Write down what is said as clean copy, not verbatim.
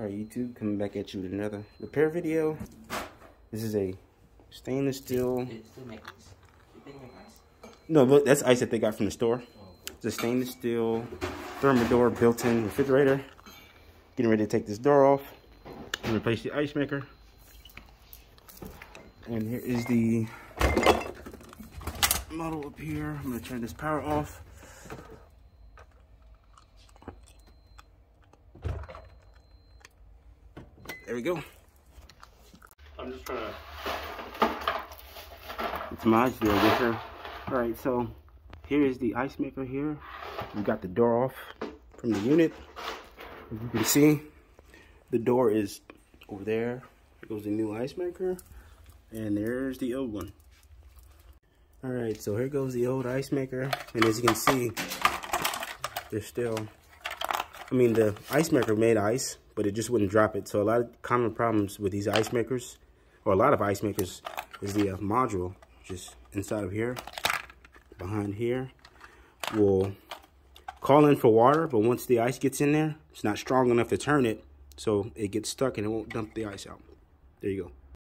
Alright, YouTube, coming back at you with another repair video. This is a stainless steel. No, look, that's ice that they got from the store. It's a stainless steel Thermador built-in refrigerator. Getting ready to take this door off and replace the ice maker. And here is the model up here. I'm going to turn this power off. There we go. I'm just trying to... It's my ice there, yes sir. Alright, so here is the ice maker here. We got the door off from the unit. As you can see, the door is over there. There goes the new ice maker. And there's the old one. Alright, so here goes the old ice maker. And as you can see, there's still... I mean, the ice maker made ice, but it just wouldn't drop it. So a lot of common problems with these ice makers, or a lot of ice makers, is the module just inside of here, behind here, will call in for water, but once the ice gets in there, it's not strong enough to turn it, so it gets stuck and it won't dump the ice out. There you go.